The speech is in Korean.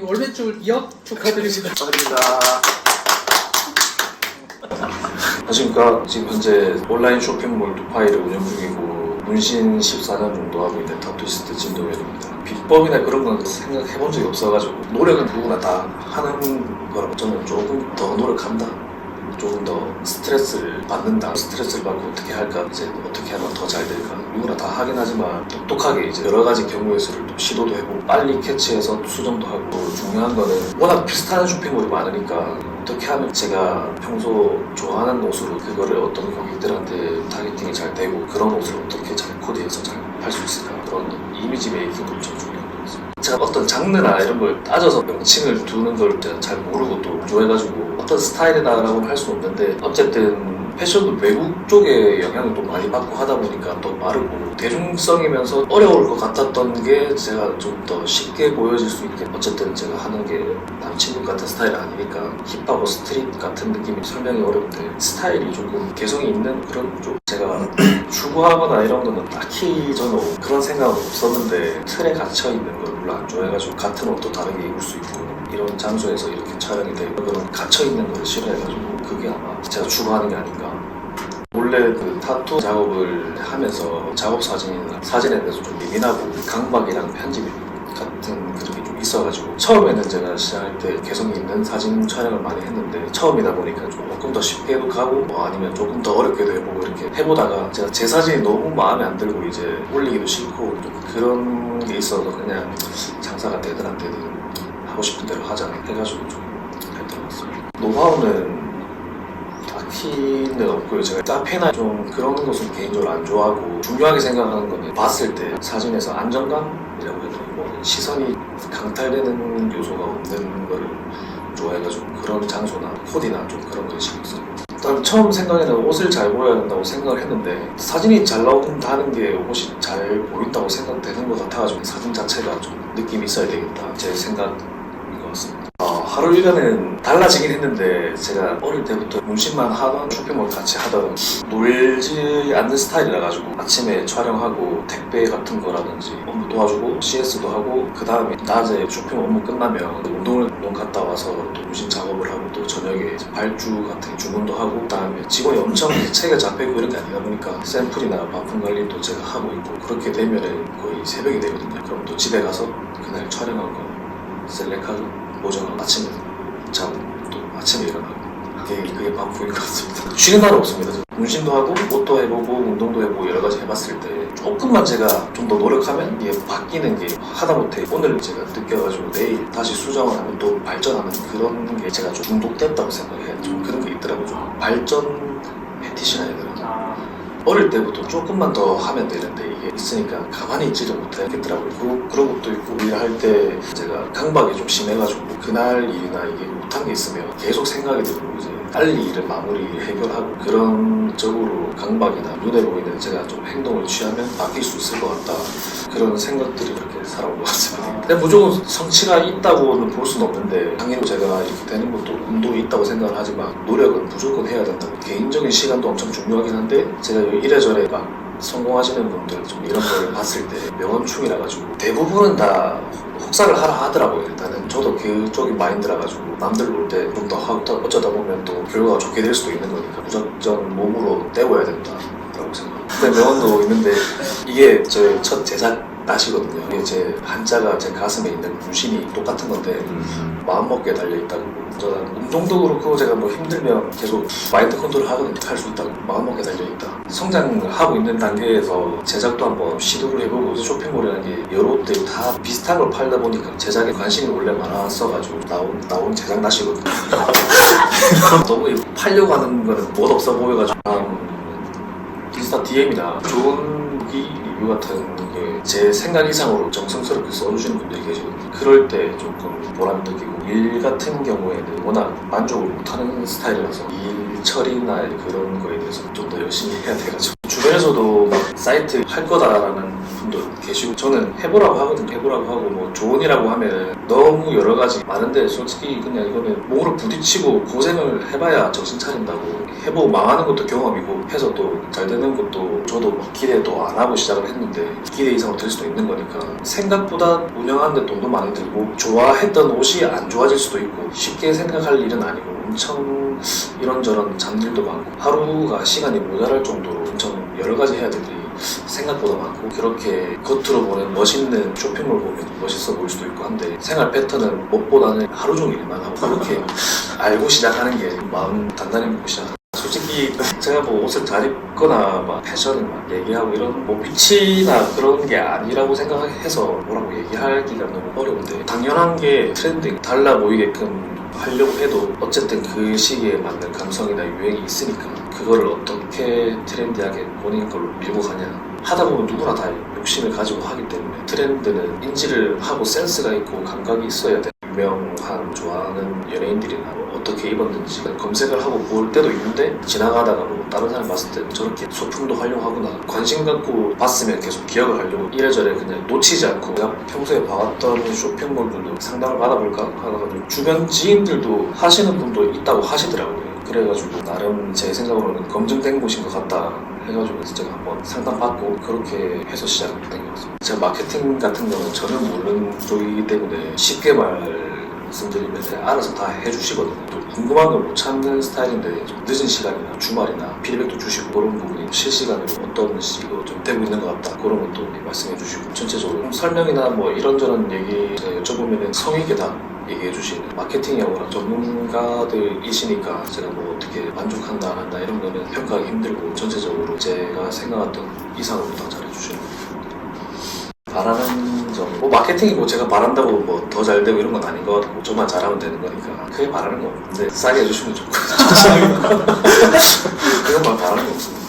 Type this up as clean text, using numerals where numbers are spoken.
월매출 2억 축하드립니다. 축하드립니다. 안녕하십니까. 지금 현재 온라인 쇼핑몰 두파이를 운영 중이고 문신 14년 정도 하고 있는 타투이스트 진동현입니다. 비법이나 그런 건 생각해본 적이 없어가지고 노력은 누구나 다 하는 거라고 저는 조금 더 노력한다. 조금 더 스트레스를 받는다. 스트레스를 받고 어떻게 할까, 이제 어떻게 하면 더 잘 될까. 누구나 다 하긴 하지만 똑똑하게 이제 여러 가지 경우의 수를 또 시도도 해보고 빨리 캐치해서 수정도 하고, 또 중요한 거는 워낙 비슷한 쇼핑몰이 많으니까 어떻게 하면 제가 평소 좋아하는 옷으로 그거를 어떤 고객들한테 타겟팅이 잘 되고 그런 옷을 어떻게 잘 코디해서 잘 팔 수 있을까. 그런 이미지 메이킹도 엄청 중요한 것 같습니다. 제가 어떤 장르나 이런 걸 따져서 명칭을 두는 걸 잘 모르고 또 좋아해가지고 어떤 스타일이다라고는 할 수는 없는데, 어쨌든 패션도 외국 쪽의 영향을 또 많이 받고 하다 보니까 또 빠르고 대중성이면서 어려울 것 같았던 게 제가 좀 더 쉽게 보여질 수 있게, 어쨌든 제가 하는 게 남친룩 같은 스타일이 아니니까 힙하고 스트릿 같은 느낌이 설명이 어려운데 스타일이 조금 개성이 있는 그런 쪽, 제가 추구하거나 이런 거는 딱히 저는 그런 생각은 없었는데 틀에 갇혀있는 걸 별로 안 좋아해가지고 같은 옷도 다르게 입을 수 있고 이런 장소에서 이렇게 촬영이 되고 그런 갇혀있는 걸 싫어해가지고 그게 아마 제가 추구하는 게 아닌가. 원래 그 타투 작업을 하면서 작업 사진에 대해서 좀 예민하고 강박이랑 편집 같은 그런 게 좀 있어가지고 처음에는 제가 시작할 때 개성이 있는 사진 촬영을 많이 했는데 처음이다 보니까 조금 더 쉽게도 가고 뭐 아니면 조금 더 어렵게도 해보고 이렇게 해보다가 제가 제 사진이 너무 마음에 안 들고 이제 올리기도 싫고 좀 그런 게 있어서 그냥 장사가 되든 안 되든 하고 싶은 대로 하자 해가지고 좀 했던 것 같습니다. 노하우는 딱히는 없고요. 제가 카페나 좀 그런 것은 개인적으로 안 좋아하고 중요하게 생각하는 거는 봤을 때 사진에서 안정감이라고 해야 되나, 뭐 시선이 강탈되는 요소가 없는 거를 좋아해가지고 그런 장소나 코디나 좀 그런 거에 신경 써요. 일단 처음 생각에는 옷을 잘 보여야 된다고 생각을 했는데 사진이 잘 나온다는 게 옷이 잘 보인다고 생각되는 것 같아가지고 사진 자체가 좀 느낌이 있어야 되겠다, 제 생각인 것 같습니다. 하루 일과는 달라지긴 했는데 제가 어릴 때부터 문신만 하던 쇼핑몰 같이 하던 놀지 않는 스타일이라 가지고 아침에 촬영하고 택배 같은 거라든지 업무 도와주고 CS도 하고 그 다음에 낮에 쇼핑 업무 끝나면 운동 갔다 와서 또 문신 작업을 하고 또 저녁에 발주 같은 주문도 하고 그 다음에 직원이 엄청 체계 잡혀있고 이런 게 아니다 보니까 샘플이나 반품 관리도 제가 하고 있고 그렇게 되면은 거의 새벽이 되거든요. 그럼 또 집에 가서 그날 촬영한 거 셀렉하고 오전 아침에 자고 또 아침에 일어나고 그게 반복인 것 같습니다. 쉬는 날은 없습니다. 문신도 하고 옷도 해보고 운동도 해보고 여러 가지 해봤을 때 조금만 제가 좀 더 노력하면 이게 바뀌는 게 하다못해 오늘 제가 느껴가지고 내일 다시 수정을 하면 또 발전하는 그런 게 제가 좀 중독됐다고 생각해요. 좀 그런 게 있더라고요. 좀 발전 패티시나 해야 되나. 어릴 때부터 조금만 더 하면 되는데 이게 있으니까 가만히 있지를 못하겠더라고요. 그런 것도 있고 일할 때 제가 강박이 좀 심해가지고 그날 일이나 이게 못한 게 있으면 계속 생각이 들고 이제 빨리 일을 마무리 해결하고 그런 쪽으로 강박이나 눈에 보이는 제가 좀 행동을 취하면 바뀔 수 있을 것 같다, 그런 생각들이 그렇게 살아온 것 같습니다. 근데 무조건 성취가 있다고는 볼 수는 없는데 당연히 제가 이렇게 되는 것도 운동이 있다고 생각을 하지만 노력은 무조건 해야 된다고. 개인적인 시간도 엄청 중요하긴 한데 제가 이래저래 막 성공하시는 분들 좀 이런 걸 봤을 때 명언충이라 가지고 대부분은 다 혹사를 하라 하더라고요. 일단은 저도 그쪽이 마인드라 가지고 남들 볼 때 좀 더 하고 어쩌다 보면 또 결과가 좋게 될 수도 있는 거니까 무작정 몸으로 때워야 된다라고 생각합니다. 근데 명언도 있는데 이게 저의 첫 제작 낫이거든요. 이게 제 한자가 제 가슴에 있는 문신이 똑같은 건데 마음먹기에 달려있다고. 운동도 그렇고 제가 뭐 힘들면 계속 마인드 컨트롤 하거든요. 할 수 있다고. 마음먹기에 달려있다. 성장을 하고 있는 단계에서 제작도 한번 시도를 해보고 쇼핑몰이라는 게 여러 옷들이 다 비슷한 걸 팔다 보니까 제작에 관심이 원래 많았어가지고 나온 제작 낫이거든요. 너무 팔려고 하는 거는 멋 없어 보여가지고 인스타 DM이나 좋은 무기 리뷰 같은 게 제 생각 이상으로 정성스럽게 써주시는 분들이 계시거든요. 그럴 때 조금 보람 느끼고 일 같은 경우에는 워낙 만족을 못하는 스타일이라서 일 처리나 그런 거에 대해서 좀 더 열심히 해야 돼가지고 주변에서도 막 사이트 할 거다라는 분도 계시고 저는 해보라고 하거든요. 해보라고 하고 뭐 조언이라고 하면 너무 여러 가지 많은데 솔직히 그냥 이거는 몸으로 부딪히고 고생을 해봐야 정신 차린다고. 해보고 망하는 것도 경험이고 해서 또 잘 되는 것도 저도 막 기대도 안 하고 시작을 했는데 기대 이상으로 될 수도 있는 거니까 생각보다 운영하는데 돈도 많이 들고 좋아했던 옷이 안 좋아질 수도 있고 쉽게 생각할 일은 아니고 엄청 이런저런 잔일도 많고 하루가 시간이 모자랄 정도로 엄청 여러 가지 해야 될 일이 생각보다 많고 그렇게 겉으로 보는 멋있는 쇼핑몰 보면 멋있어 보일 수도 있고 한데 생활 패턴은 무엇보다는 하루 종일 일만 하고 그렇게 알고 시작하는 게 마음 단단히 먹고 시작하는 솔직히 제가 뭐 옷을 잘 입거나 막 패션을 막 얘기하고 이런 뭐 위치나 그런 게 아니라고 생각해서 뭐라고 얘기하기가 너무 어려운데 당연한 게 트렌드 달라 보이게끔 하려고 해도 어쨌든 그 시기에 맞는 감성이나 유행이 있으니까 그거를 어떻게 트렌디하게 본인 걸로 밀고 가냐 하다 보면 누구나 다 욕심을 가지고 하기 때문에 트렌드는 인지를 하고 센스가 있고 감각이 있어야 돼. 유명한 좋아하는 연예인들이나 뭐 어떻게 입었는지 검색을 하고 볼 때도 있는데 지나가다가 뭐 다른 사람 봤을 때 저렇게 소품도 활용하구나 관심 갖고 봤으면 계속 기억을 하려고 이래저래 그냥 놓치지 않고 내가 평소에 봐왔던 쇼핑몰들도 상담을 받아볼까 하다가 주변 지인들도 하시는 분도 있다고 하시더라고요. 그래가지고 나름 제 생각으로는 검증된 곳인 것 같다 해가지고 제가 한번 상담받고 그렇게 해서 시작을 된 것 같습니다. 제가 마케팅 같은 거는 전혀 모르는 쪽이기 때문에 쉽게 말씀드리면 알아서 다 해주시거든요. 또 궁금한 걸 못 찾는 스타일인데 좀 늦은 시간이나 주말이나 피드백도 주시고 그런 부분이 실시간으로 어떤 식으로 좀 되고 있는 것 같다 그런 것도 말씀해 주시고 전체적으로 설명이나 뭐 이런저런 얘기 여쭤보면 성의 있게 다 얘기해 주시는 마케팅이 워낙 전문가들이시니까 제가 뭐 어떻게 만족한다 안 한다 이런 거는 평가하기 힘들고 전체적으로 제가 생각했던 이상으로 다 잘해주시는 바라는 점, 뭐 마케팅이 뭐 제가 바란다고 뭐 더 잘 되고 이런 건 아닌 것 같고 저만 잘하면 되는 거니까 그게 바라는 거 없는데 싸게 해주시면 좋고 그것만 바라는 거 없습니다.